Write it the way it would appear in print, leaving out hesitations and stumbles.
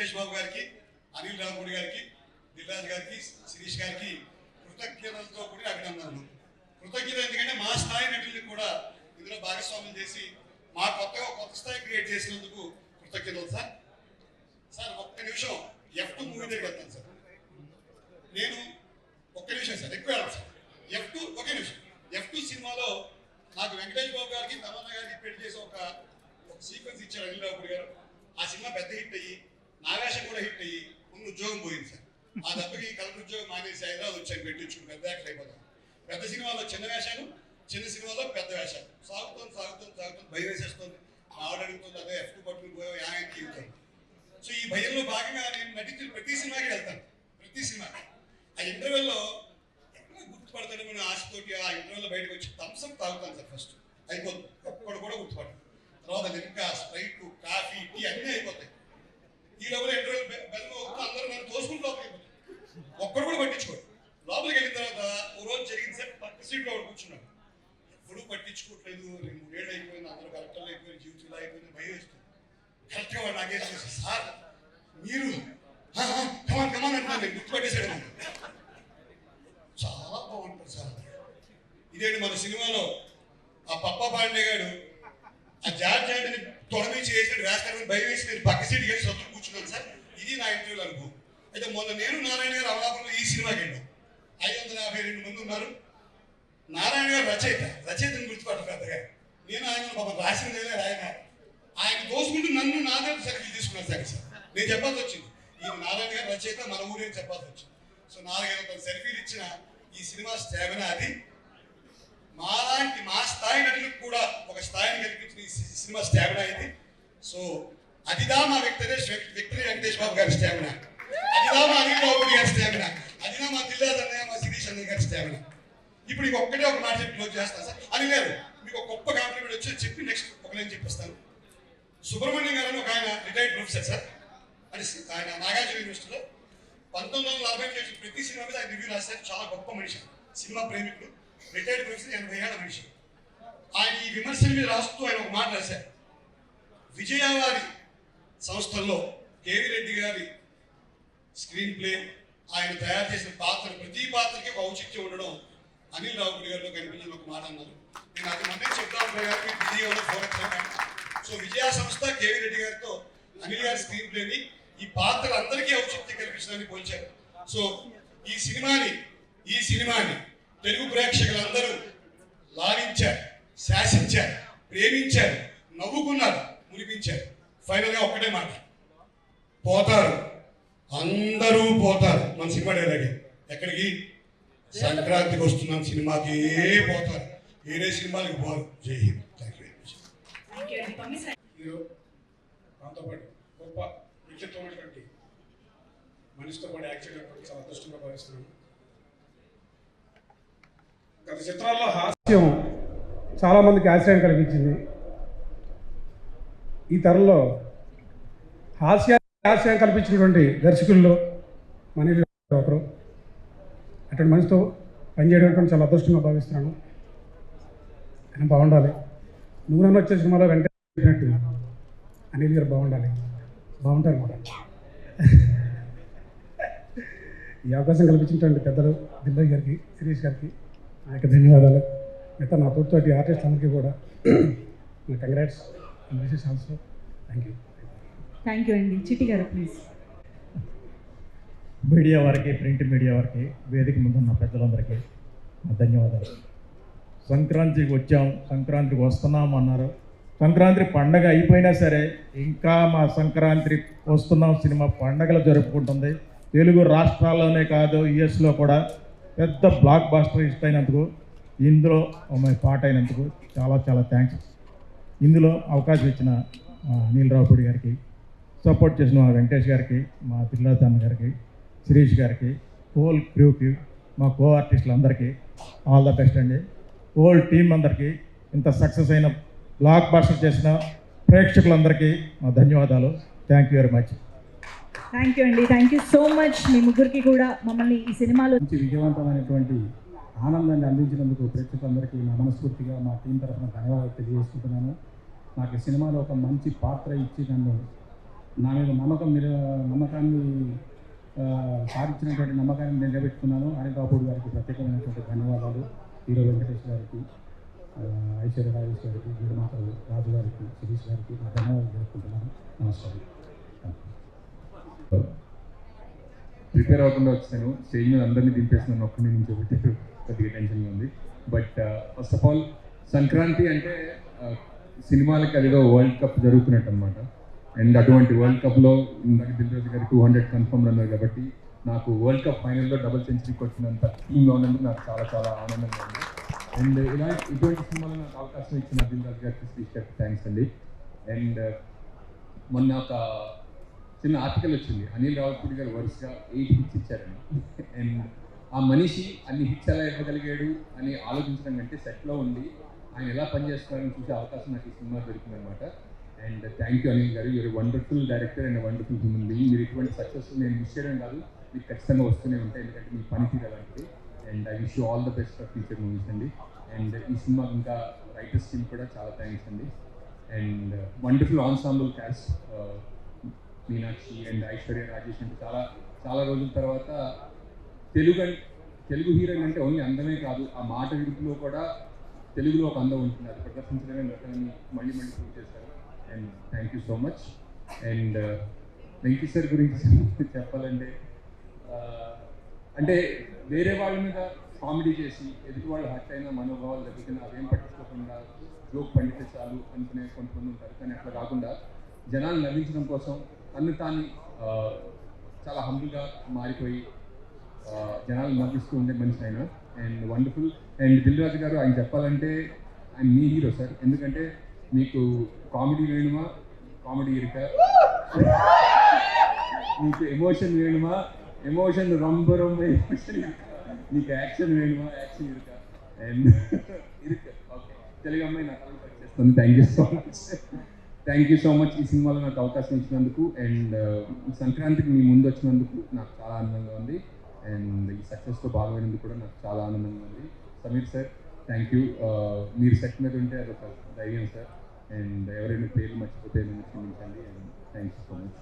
వెంకటేష్ బాబు గారికి, అనిల్ రావుపూడి గారికి, దిల్రాజ్ గారికి, శిరీష్ గారికి కృతజ్ఞతలతో కూడిన అభినందనలు. కృతజ్ఞత ఎందుకంటే మా స్థాయి నటుల్ని కూడా ఇందులో భాగస్వామ్యం చేసి మా కొత్తగా కొత్త స్థాయి క్రియేట్ చేసినందుకు కృతజ్ఞతలు సార్. సార్ ఒక్క నిమిషం F2 మూవీ దగ్గరికి వెళ్తాను సార్. నేను ఒక్క నిమిషం సార్, ఎక్కువ వెళ్ళాలి సార్. F2 ఒకే నిమిషం. F2 సినిమాలో నాకు వెంకటేష్ బాబు గారికి, తమన్నా గారికి పెళ్లి చేసి ఒక సీక్వెన్స్ ఇచ్చారు అనిల్ రావుపూడి గారు. ఆ సినిమా పెద్ద హిట్ అయ్యి నా వేషం కూడా హిట్ అయ్యి ఉన్న ఉద్యోగం పోయింది సార్. ఆ దెబ్బకి కలెక్టర్ ఉద్యోగం మానేసి హైదరాబాద్ వచ్చాను, పెట్టించుకుని పెద్ద యాక్టర్ అయిపోతాను. పెద్ద సినిమాలో చిన్న వేషాలు, చిన్న సినిమాలో పెద్ద వేషాలు. సాగుతుంది భయం వేసేస్తుంది. ఆవిడ అడుగుతుంది, అదే F2 పట్టుకుని పోయా యాభై తీరుతాను. సో ఈ భయంలో భాగంగా నేను నటించిన ప్రతి సినిమాకి వెళ్తాను. ప్రతి సినిమా ఆ ఇంటర్వెల్లో ఎక్కడ గుర్తుపడతాడని ఆశతోటి ఆ ఇంటర్వెల్లో బయటకు వచ్చి థమ్స్అప్ తాగుతాను సార్. ఫస్ట్ అయిపోతుంది, ఒక్కడు కూడా గుర్తుపడతాను. తర్వాత లింకా, స్ప్రైట్, కాఫీ, టీ అన్నీ అయిపోతాయి. ఈ లోపల ఇంటర్వెల్ బెల్ అందరూ నన్ను తోసుకుంటూ లోపలికి అయిపోతాయి. ఒక్కడు కూడా పట్టించుకోడు. లోపలికి వెళ్ళిన తర్వాత ఓ రోజు జరిగింది సార్, పక్క సీట్లో ఒకటి కూర్చున్నాడు. ఎప్పుడూ పట్టించుకోవట్లేదు, 2-3 ఏళ్ళు అయిపోయింది, అందరూ కలెక్టర్లు అయిపోయింది, జీవితంలో అయిపోయింది, భయం వేస్తుంది. కరెక్ట్గా వాడు నాకే చూసి, సార్ మీరు కమాన్ అంటున్నాను, నేను గుర్తుపట్టేశాడు. చాలా బాగుంటుంది సార్. ఇదేంటి మన సినిమాలో ఆ పప్ప పాండే గారు ఆ జార్జ్ ఆంటనీ తొడమీ చేసినట్టు వేస్తాడని భయం వేసి నేను పక్క సీట్కి వెళ్ళి సొంతం కూర్చున్నాను సార్. ఇది నా ఇంటర్వ్యూలో అనుభవం. అయితే మొన్న నేను నారాయణ గారు అమలాపురంలో ఈ సినిమాకి వెళ్ళాం. 552 మంది ఉన్నారు. నారాయణ గారు రచయితని గుర్తుపట్టారు పెద్దగా. నేను ఆయన పాపం రాసింది ఆయన దోసుకుంటూ నన్ను నా దగ్గర సెల్ఫీ తీసుకున్నాను సార్. నేను చెప్పాల్సి వచ్చింది, ఈ నారాయణ గారు రచయిత, మన ఊరే చెప్పాల్సి వచ్చింది. సో 4-5 సెల్ఫీలు ఇచ్చిన ఈ సినిమా స్టామినా అది. మాలాంటి మా స్థాయి నటులకు కూడా ఒక స్థాయిని కల్పించిన ఈ సినిమా స్టామినా ఇది. సో అదిదా మా విక్టరీ వెంకటేష్ బాబు గారి స్టామినా, అదిదా మా అనిల్ రావుపూడి గారి స్టామినా, అదిదా మా దిల్రాజ్ అన్నయ్య, మా శిరీష్ అన్నయ్య గారి స్టామినా. ఇప్పుడు ఇంక ఒక్కటే ఒక మాట చెప్పి క్లోజ్ చేస్తాను సార్. అనిల్ గారు మీకు ఒక గొప్ప కాంప్లిమెంట్ వచ్చి చెప్పి నెక్స్ట్ ఒక నేను చెప్పిస్తాను. సుబ్రహ్మణ్యం గారు అని ఒక ఆయన రిటైర్డ్ ప్రొఫెసర్ సార్. అంటే ఆయన నాగార్జున యూనివర్సిటీలో 1940 చేసిన ప్రతి సినిమా మీద ఆయన రివ్యూ రాశారు. చాలా గొప్ప మనిషి, సినిమా ప్రేమికుడు, రిటైర్డ్ ప్రొఫెసర్, 80 ఏళ్ల మనిషి. ఆయన ఈ విమర్శల మీద రాస్తూ ఆయన ఒక మాట రాశారు. విజయవారి సంస్థల్లో కేవీ రెడ్డి గారి స్క్రీన్ ప్లే, ఆయన తయారు చేసిన పాత్ర, ప్రతి పాత్రకి ఒక ఔచిత్యం ఉండడం అనిల్ రావుపూడి గారిలో కనిపించిన ఒక మాట అన్నారు. నేను అది ముందే చెప్తాను విజయవాడ ఫోరక్ష. సో విజయ సంస్థ కేవీ రెడ్డి గారితో అనిల్ గారి స్క్రీన్ ప్లేని, ఈ పాత్రలు అందరికీ ఔచిత్యం కల్పించడానికి పోల్చారు. సో ఈ సినిమాని తెలుగు ప్రేక్షకులందరూ లాలించారు, శాసించారు, ప్రేమించారు, నవ్వుకున్నారు, మునిపించారు. ఫైనల్గా ఒక్కటే మాట, పోతారు, అందరూ పోతారు. మన సినిమా డైలాగే, ఎక్కడికి? సంక్రాంతికి వస్తున్నాం సినిమాకి పోతారు, వేరే సినిమాలకు పోరు. జై హింద్. హీరో దాంతో పాటు గొప్ప వ్యక్తిత్వమైనటువంటి మనిషితో పాటు యాక్సిడెంట్ చాలా అదృష్టంగా భావిస్తున్నాను. గత చిత్రాల్లో హాస్యం చాలామందికి ఆశ్చర్యం కలిగించింది. ఈ తరంలో హాస్యం కల్పించినటువంటి దర్శకుల్లో మనీలు ఒకరు. అటువంటి మనిషితో పనిచేయడం చాలా అదృష్టంగా భావిస్తున్నాను. ఆయన బాగుండాలి. నువ్వు నన్ను వచ్చే సినిమాలో వెంటనే చెప్పినట్టు అనిల్ గారు బాగుంటారు కూడా. ఈ అవకాశం కల్పించినటువంటి పెద్దలు దిల్రాజ్ గారికి, శిరీష్ గారికి నా యొక్క ధన్యవాదాలు. మిగతా నా తోటి ఆర్టిస్ట్ అందరికీ కూడా నా congrats and wishes also. Thank you అండి. చిట్టి గారు ప్లీజ్. మీడియా వారికి, ప్రింట్ మీడియా వారికి, వేదిక ముందున్న పెద్దలందరికీ నా ధన్యవాదాలు. సంక్రాంతికి వచ్చాం, సంక్రాంతికి వస్తున్నాం అన్నారు. సంక్రాంతి పండగ అయిపోయినా సరే ఇంకా మా సంక్రాంతి వస్తున్నాం సినిమా పండగలు జరుపుకుంటుంది. తెలుగు రాష్ట్రాల్లోనే కాదు, యుఎస్లో కూడా పెద్ద బ్లాక్ బాస్టర్ హిట్ అయినందుకు, ఇందులో పాట అయినందుకు చాలా చాలా థ్యాంక్స్. ఇందులో అవకాశం ఇచ్చిన అనిల్ రావుపూడి గారికి, సపోర్ట్ చేసిన మా వెంకటేష్ గారికి, మా దిల్రాజ్ అన్న గారికి, శిరీష్ గారికి, హోల్ క్రూకి, మా కో ఆర్టిస్టులు అందరికీ ఆల్ ద బెస్ట్ అండి. హోల్ టీం అందరికీ, ఇంత సక్సెస్ అయిన బ్లాక్ బాస్టర్ చేసిన ప్రేక్షకులందరికీ మా ధన్యవాదాలు. Thank you very much. Thank you అండి. Thank you so much. మీ ముగ్గురికి కూడా మమ్మల్ని ఈ సినిమాలో మంచి విజయవంతమైనటువంటి ఆనందాన్ని అందించినందుకు ప్రేక్షకులందరికీ నా మనస్ఫూర్తిగా మా టీం తరఫున ధన్యవాదాలు తెలియజేసుకుంటున్నాను. నాకు ఈ సినిమాలో ఒక మంచి పాత్ర ఇచ్చి నన్ను నా మీద నమ్మకాన్ని సాధించినటువంటి నమ్మకాన్ని నిలబెట్టుకున్నాను. అనిల్ రావుపూడి గారికి ప్రత్యేకమైనటువంటి ధన్యవాదాలు. హీరో వెంకటేష్ గారికి, ఐశ్వర్య రాజేష్ గారికి, నిర్మాతలు రాజు గారికి, శిరీష్ గారికి నా ధన్యవాదాలు తెలుపుకుంటున్నాను. నమస్కారం. ప్రిపేర్ అవ్వకుండా వచ్చాను. స్టేజ్ మీద అందరినీ దింపేస్తున్నాను, ఒక్కడిని నించోబెట్టారు, కొద్దిగా టెన్షన్గా ఉంది. But first of all Sankranti అంటే సినిమాలకి అదేదో వరల్డ్ కప్ జరుగుతున్నట్టు అనమాట. అండ్ అటువంటి వరల్డ్ కప్లో ఇందాక దిల్రాజు గారు 200 కన్ఫర్మ్ అన్నారు కాబట్టి నాకు వరల్డ్ కప్ ఫైనల్లో డబుల్ సెంచరీ కొట్టినంత టీంలో ఉన్నందుకు నాకు చాలా చాలా ఆనందంగా ఉంది. అండ్ ఇటువంటి సినిమాలో నాకు అవకాశం ఇచ్చిన దిల్రాజు గారికి, శ్రీష్ గారికి థ్యాంక్స్ అండి. అండ్ మొన్న ఒక చిన్న ఆర్టికల్ వచ్చింది, అనిల్ రావుపూడి గారు వరుసగా 8 హిట్స్ ఇచ్చారండి. అండ్ ఆ మనిషి అన్ని హిట్స్ ఎలా ఇవ్వగలిగాడు అని ఆలోచించడం కంటే సెట్లో ఉండి ఆయన ఎలా పనిచేస్తున్నారని చూసే అవకాశం నాకు ఈ సినిమా దొరికిందనమాట. అండ్ థ్యాంక్ యూ అనిల్ గారు, your wonderful director and wonderful human being. మీరు ఇటువంటి సక్సెస్ నేను మిస్ చేయడం కాదు, మీకు ఖచ్చితంగా వస్తూనే ఉంటాయి, ఎందుకంటే మీ పనితీరు అలాంటిది. And I wish you all the best for future movies అండి. అండ్ ఈ సినిమా ఇంకా రైటర్స్ టీమ్ కూడా చాలా థ్యాంక్స్ అండి. And wonderful ensemble caste, Meenakshi and Aishwarya Rajesh అంటే చాలా చాలా రోజుల తర్వాత తెలుగు హీరోయిన్ అంటే ఓన్లీ అందమే కాదు, ఆ మాట విరుపులో కూడా తెలుగులో ఒక అందం ఉంటుంది, అది ప్రదర్శించడమే నటనని మళ్ళీ మళ్ళీ ప్రూవ్ చేశారు. And thank you so much. And Venky sir గురించి చెప్పాలంటే అంటే వేరే వాళ్ళ మీద కామెడీ చేసి ఎదుటి వాళ్ళు హర్ట్ అయినా మనోభావాలు దెబ్బతిన్నా అవేం పట్టించుకోకుండా జోక్ పండితే చాలు అనుకునే కొంతమంది ఉంటారు. కానీ అట్లా కాకుండా జనాలు నవ్వించడం కోసం తను తాను చాలా హంబుల్గా మారిపోయి జనాలు నవ్విస్తూ ఉండే మనిషి ఆయన. And wonderful. అండ్ దిల్రాజు గారు, ఆయన చెప్పాలంటే ఆయన మీ హీరో సార్, ఎందుకంటే మీకు కామెడీ వేణుమా కామెడీ ఇరుక, మీకు ఎమోషన్ వేణుమా ఎమోషన్ రొంబ రొంబ ఎమోషన్ ఇరుక, మీకు యాక్షన్ వేణుమా యాక్షన్ ఇరుక అండ్ ఇరుక. ఓకే, తెలుగు అమ్మాయి నాకు చేస్తుంది. Thank you so much. Thank you so much ఈ సినిమాలో నాకు అవకాశం ఇచ్చినందుకు. అండ్ సంక్రాంతికి మీ ముందు వచ్చినందుకు నాకు చాలా ఆనందంగా ఉంది. అండ్ ఈ సక్సెస్తో భాగమైనందుకు కూడా నాకు చాలా ఆనందంగా ఉంది. Sameer sir, thank you. మీరు సెట్ మీద ఉంటే అదొక ధైర్యం సార్. అండ్ ఎవరైనా పేర్లు మర్చిపోతే నన్ను క్షమించండి. And thank you so much.